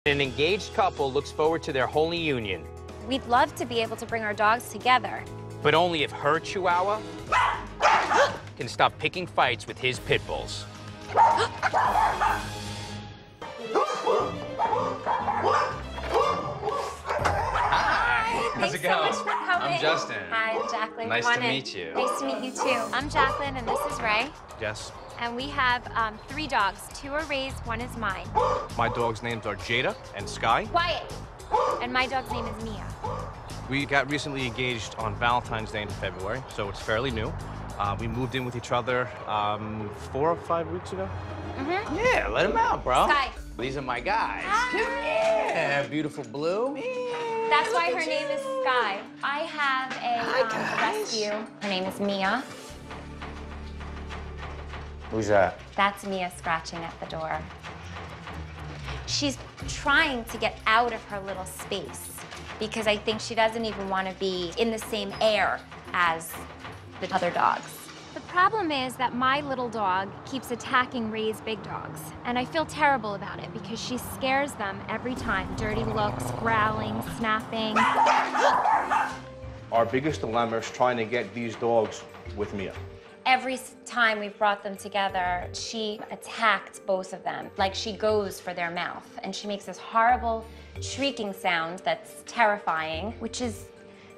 An engaged couple looks forward to their holy union. We'd love to be able to bring our dogs together. But only if her Chihuahua can stop picking fights with his Pitbulls. How's it going? So much for coming. I'm Justin. Hi, I'm Jacqueline. Nice to meet you. Nice to meet you too. I'm Jacqueline and this is Ray. Yes. And we have 3 dogs. 2 are Ray's, 1 is mine. My dogs' names are Jada and Sky. Quiet. And my dog's name is Mia. We got recently engaged on Valentine's Day in February, so it's fairly new. We moved in with each other 4 or 5 weeks ago. Mm-hmm. Yeah, let him out, bro. Sky. These are my guys. Hi. Yeah, beautiful blue. That's why her name is Sky. I have a rescue. Her name is Mia. Who's that? That's Mia scratching at the door. She's trying to get out of her little space because I think she doesn't even want to be in the same air as the other dogs. The problem is that my little dog keeps attacking Ray's big dogs, and I feel terrible about it because she scares them every time. Dirty looks, growling, snapping. Our biggest dilemma is trying to get these dogs with Mia. Every time we've brought them together, she attacked both of them. Like she goes for their mouth, and she makes this horrible shrieking sound that's terrifying, which is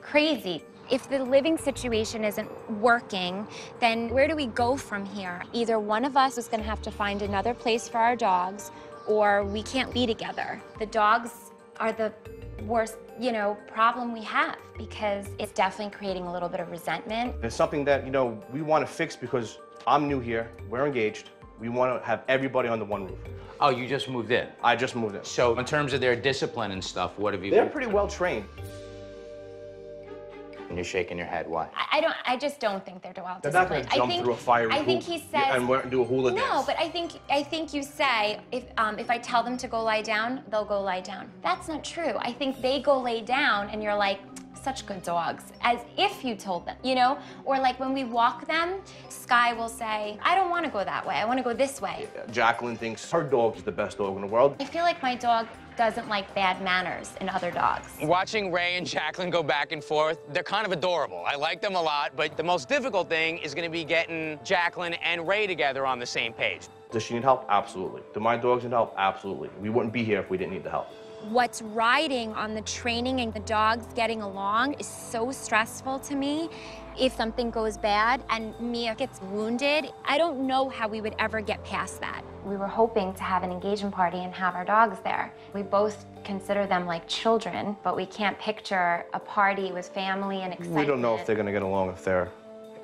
crazy. If the living situation isn't working, then where do we go from here? Either one of us is gonna have to find another place for our dogs, or we can't be together. The dogs are the worst, problem we have because it's definitely creating a little bit of resentment. It's something that, we want to fix because I'm new here, we're engaged, we want to have everybody under one roof. Oh, you just moved in? I just moved in. So in terms of their discipline and stuff, what have you... They're pretty well trained. And you're shaking your head, why? I just don't think they're well They're not disciplined. going to jump through a fire I think he says... and do a hula dance. No, but I think you say, if I tell them to go lie down, they'll go lie down. That's not true. I think they go lay down and you're like, such good dogs, as if you told them, Or like when we walk them, Sky will say, I don't want to go that way, I want to go this way. Jacqueline thinks her dog is the best dog in the world. I feel like my dog doesn't like bad manners in other dogs. Watching Ray and Jacqueline go back and forth, they're kind of adorable. I like them a lot, but the most difficult thing is going to be getting Jacqueline and Ray together on the same page. Does she need help? Absolutely. Do my dogs need help? Absolutely. We wouldn't be here if we didn't need the help. What's riding on the training and the dogs getting along is so stressful to me. If something goes bad and Mia gets wounded, I don't know how we would ever get past that. We were hoping to have an engagement party and have our dogs there. We both consider them like children, but we can't picture a party with family and excitement. We don't know if they're going to get along if they're,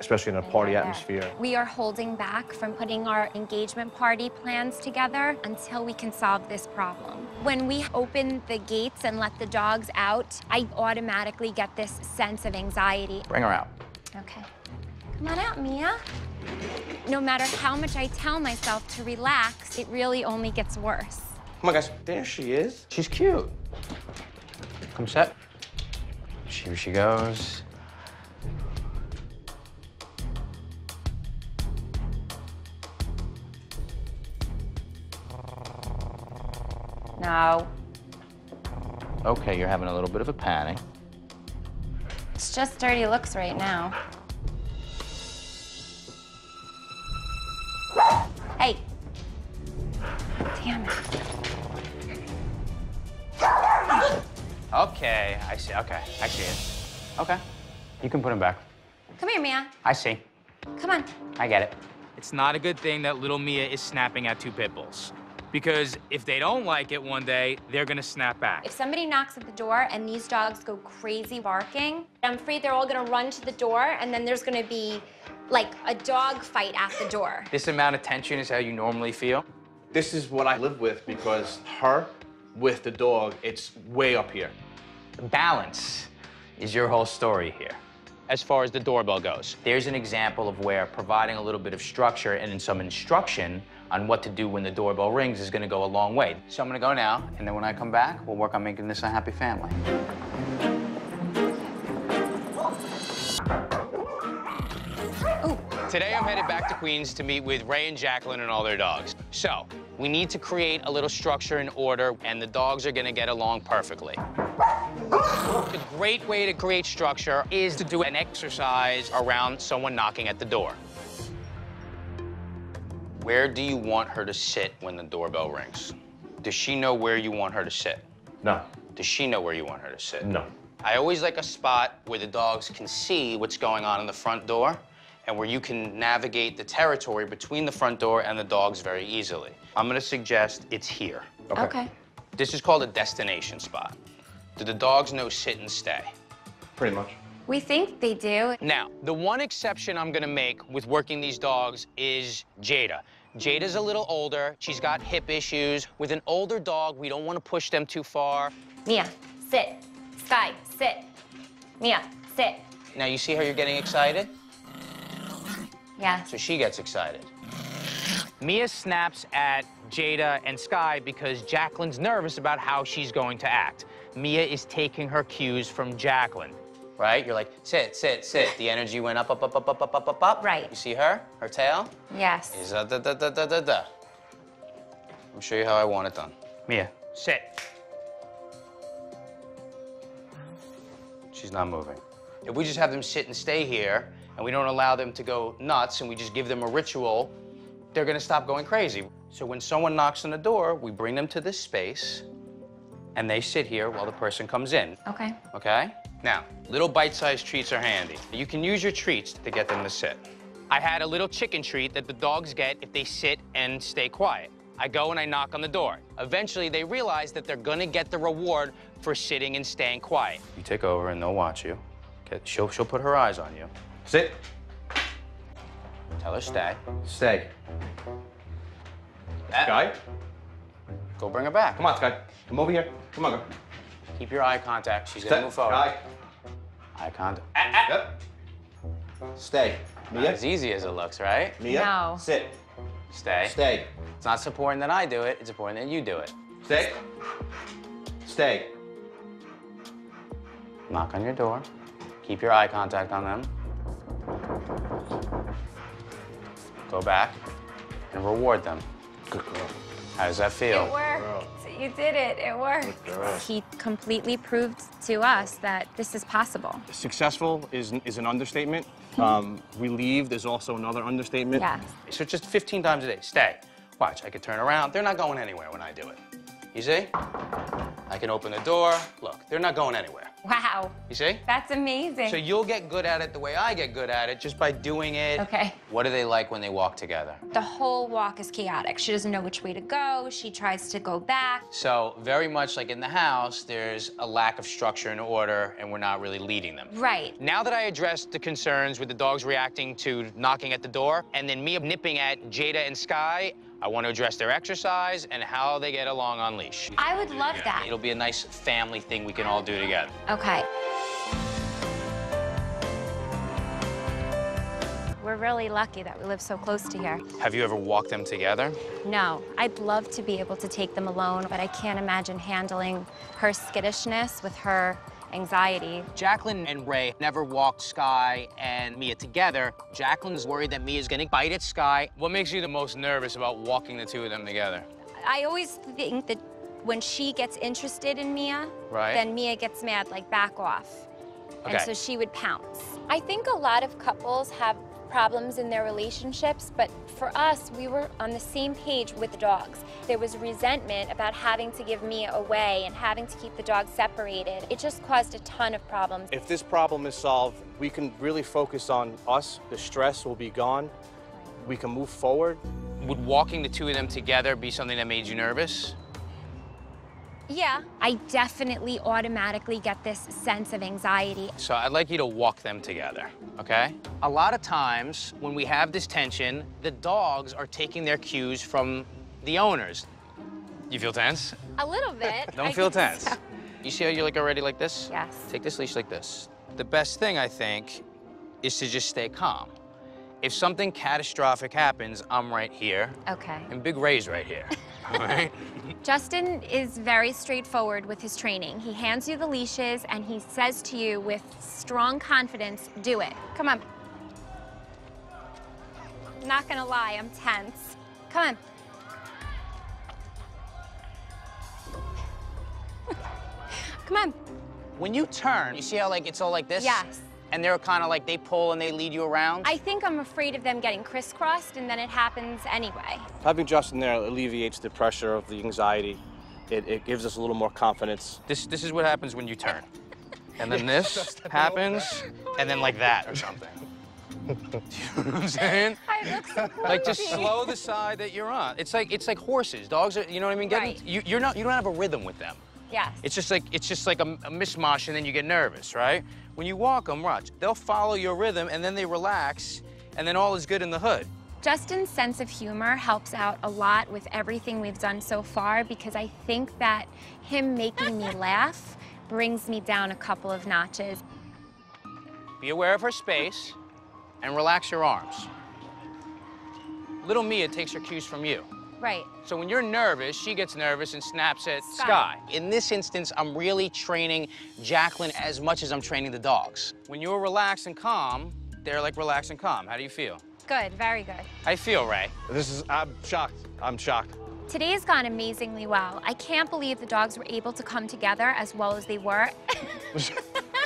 especially in a party atmosphere. We are holding back from putting our engagement party plans together until we can solve this problem. When we open the gates and let the dogs out, I automatically get this sense of anxiety. Bring her out. Okay. Come on out, Mia. No matter how much I tell myself to relax, it really only gets worse. Come on, guys. There she is. She's cute. Come set. Here she goes. No. Okay, you're having a little bit of a panic. It's just dirty looks right now. Hey. Damn it. Okay, I see. Okay, I see it. Okay, you can put him back. Come here, Mia. I see. Come on. I get it. It's not a good thing that little Mia is snapping at 2 Pitbulls. Because if they don't like it one day, they're gonna snap back. If somebody knocks at the door and these dogs go crazy barking, I'm afraid they're all gonna run to the door and then there's gonna be like a dog fight at the door. This amount of tension is how you normally feel? This is what I live with because her with the dog, it's way up here. Balance is your whole story here. As far as the doorbell goes. There's an example of where providing a little bit of structure and some instruction on what to do when the doorbell rings is gonna go a long way. So I'm gonna go now, and then when I come back, we'll work on making this a happy family. Oh, Today I'm headed back to Queens to meet with Ray and Jacqueline and all their dogs. So, we need to create a little structure and order, and the dogs are gonna get along perfectly. A great way to create structure is to do an exercise around someone knocking at the door. Where do you want her to sit when the doorbell rings? Does she know where you want her to sit? No. Does she know where you want her to sit? No. I always like a spot where the dogs can see what's going on in the front door and where you can navigate the territory between the front door and the dogs very easily. I'm gonna suggest it's here. Okay. This is called a destination spot. Do the dogs know sit and stay? Pretty much. We think they do. Now, the one exception I'm gonna make with working these dogs is Jada. Jada's a little older. She's got hip issues. With an older dog, we don't want to push them too far. Mia, sit. Sky, sit. Mia, sit. Now, you see how you're getting excited? Yeah. So she gets excited. Mia snaps at Jada and Sky because Jacqueline's nervous about how she's going to act. Mia is taking her cues from Jacqueline, right? You're like, sit, sit, sit. The energy went up, up, up, up, up, up, up, up, up. Right. You see her? Her tail? Yes. Is da, da, da, da, da, da. Let me show you how I want it done. Mia, sit. She's not moving. If we just have them sit and stay here, and we don't allow them to go nuts, and we just give them a ritual, they're gonna stop going crazy. So when someone knocks on the door, we bring them to this space, and they sit here while the person comes in. Okay. Okay? Now, little bite-sized treats are handy. You can use your treats to get them to sit. I had a little chicken treat that the dogs get if they sit and stay quiet. I go and I knock on the door. Eventually, they realize that they're gonna get the reward for sitting and staying quiet. You take over and they'll watch you. Okay, she'll put her eyes on you. Sit. Tell her stay. Stay. That- Sky? Go bring her back. Come on, Sky. Come over here. Come on, girl. Keep your eye contact. She's gonna move forward. Sky. Eye contact. Yep. Stay. Not Mia? as easy as it looks, right? Mia? No. Sit. Stay. Stay. It's not so important that I do it. It's important that you do it. Stay. Stay. Knock on your door. Keep your eye contact on them. Go back and reward them. Good girl. How does that feel? It worked. You did it. It worked. He completely proved to us that this is possible. Successful is an understatement. Relieved is also another understatement. Yeah. So just 15 times a day. Stay. Watch, I can turn around. They're not going anywhere when I do it. You see? I can open the door. Look, they're not going anywhere. Wow. You see? That's amazing. So you'll get good at it the way I get good at it, just by doing it. Okay. What do they like when they walk together? The whole walk is chaotic. She doesn't know which way to go. She tries to go back. So very much like in the house, there's a lack of structure and order, and we're not really leading them. Right. Now that I addressed the concerns with the dogs reacting to knocking at the door, and then Mia nipping at Jada and Sky, I want to address their exercise and how they get along on leash. I would love that. It'll be a nice family thing we can all do together. Okay. We're really lucky that we live so close to here. Have you ever walked them together? No, I'd love to be able to take them alone, but I can't imagine handling her skittishness with her anxiety. Jacqueline and Ray never walked Sky and Mia together. Jacqueline's worried that Mia's gonna bite at Sky. What makes you the most nervous about walking the two of them together? I always think that when she gets interested in Mia, Right. then Mia gets mad, like back off. And Okay. so she would pounce. I think a lot of couples have problems in their relationships, but for us, we were on the same page with the dogs. There was resentment about having to give Mia away and having to keep the dogs separated. It just caused a ton of problems. If this problem is solved, we can really focus on us. The stress will be gone. We can move forward. Would walking the two of them together be something that made you nervous? Yeah, I definitely automatically get this sense of anxiety. So I'd like you to walk them together, okay? A lot of times when we have this tension, the dogs are taking their cues from the owners. You feel tense? A little bit. Don't I feel think tense. so. You see how you're like already like this? Yes. Take this leash like this. The best thing, I think, is to just stay calm. If something catastrophic happens, I'm right here. Okay. And Big Ray's right here, all right? Justin is very straightforward with his training. He hands you the leashes and he says to you with strong confidence, do it. Come on. I'm not gonna lie, I'm tense. Come on. Come on. When you turn, you see how like it's all like this? Yes. And they're kind of like, they pull and they lead you around? I think I'm afraid of them getting crisscrossed, and then it happens anyway. Having Justin there alleviates the pressure of the anxiety. It gives us a little more confidence. This is what happens when you turn. And then this happens, and then like that or something. Do you know what I'm saying? I look so Like just crazy. slow the side that you're on. It's like horses. Dogs are, you know what I mean? Right. You don't have a rhythm with them. Yes. It's just like a mishmash, and then you get nervous, right? When you walk them, watch, they'll follow your rhythm, and then they relax, and then all is good in the hood. Justin's sense of humor helps out a lot with everything we've done so far, because I think that him making me laugh brings me down a couple of notches. Be aware of her space, and relax your arms. Little Mia takes her cues from you. Right. So when you're nervous, she gets nervous and snaps at Sky. In this instance, I'm really training Jacqueline as much as I'm training the dogs. When you're relaxed and calm, they're like relaxed and calm. How do you feel? Good, very good. How you feel, Ray? I'm shocked. I'm shocked. Today's gone amazingly well. I can't believe the dogs were able to come together as well as they were.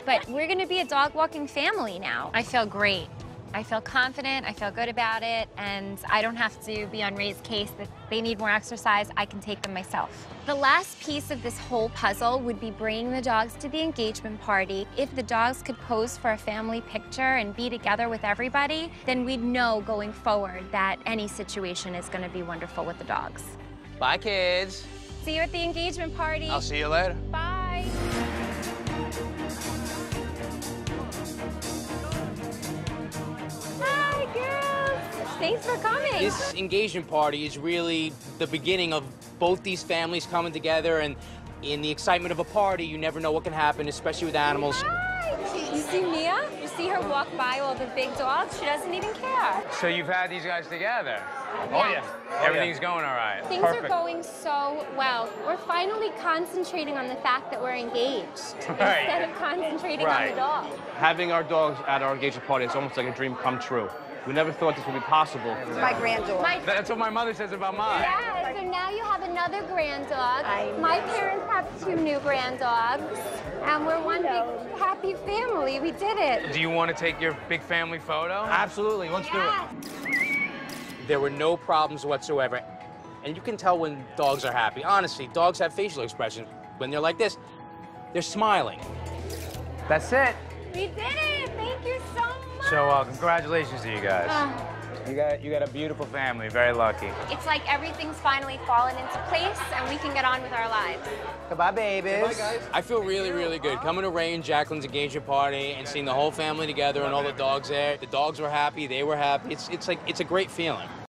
But we're gonna be a dog walking family now. I feel great. I feel confident, I feel good about it, and I don't have to be on Ray's case that they need more exercise. I can take them myself. The last piece of this whole puzzle would be bringing the dogs to the engagement party. If the dogs could pose for a family picture and be together with everybody, then we'd know going forward that any situation is gonna be wonderful with the dogs. Bye, kids. See you at the engagement party. I'll see you later. Bye. Hi, girls. Thanks for coming. This engagement party is really the beginning of both these families coming together, and in the excitement of a party, you never know what can happen, especially with animals. Hi. You see Mia? You see her walk by all the big dogs? She doesn't even care. So you've had these guys together? Yeah. Everything's going all right. Things are going so well. We're finally concentrating on the fact that we're engaged instead of concentrating on the dog. Having our dogs at our engagement party is almost like a dream come true. We never thought this would be possible. My granddaughter. That's what my mother says about mine. Yeah, so now you have another grand dog. My parents have 2 new grand dogs, and we're one big happy family. We did it. Do you want to take your big family photo? Absolutely, let's do it. There were no problems whatsoever. And you can tell when dogs are happy. Honestly, dogs have facial expressions. When they're like this, they're smiling. That's it. We did it. Thank you so much. So congratulations to you guys. You got a beautiful family, very lucky. It's like everything's finally fallen into place, and we can get on with our lives. Goodbye, babies. Goodbye, guys. I feel really, really good. Coming to Ray and Jacqueline's engagement party and seeing the whole family together and all the dogs there. The dogs were happy, they were happy. It's a great feeling.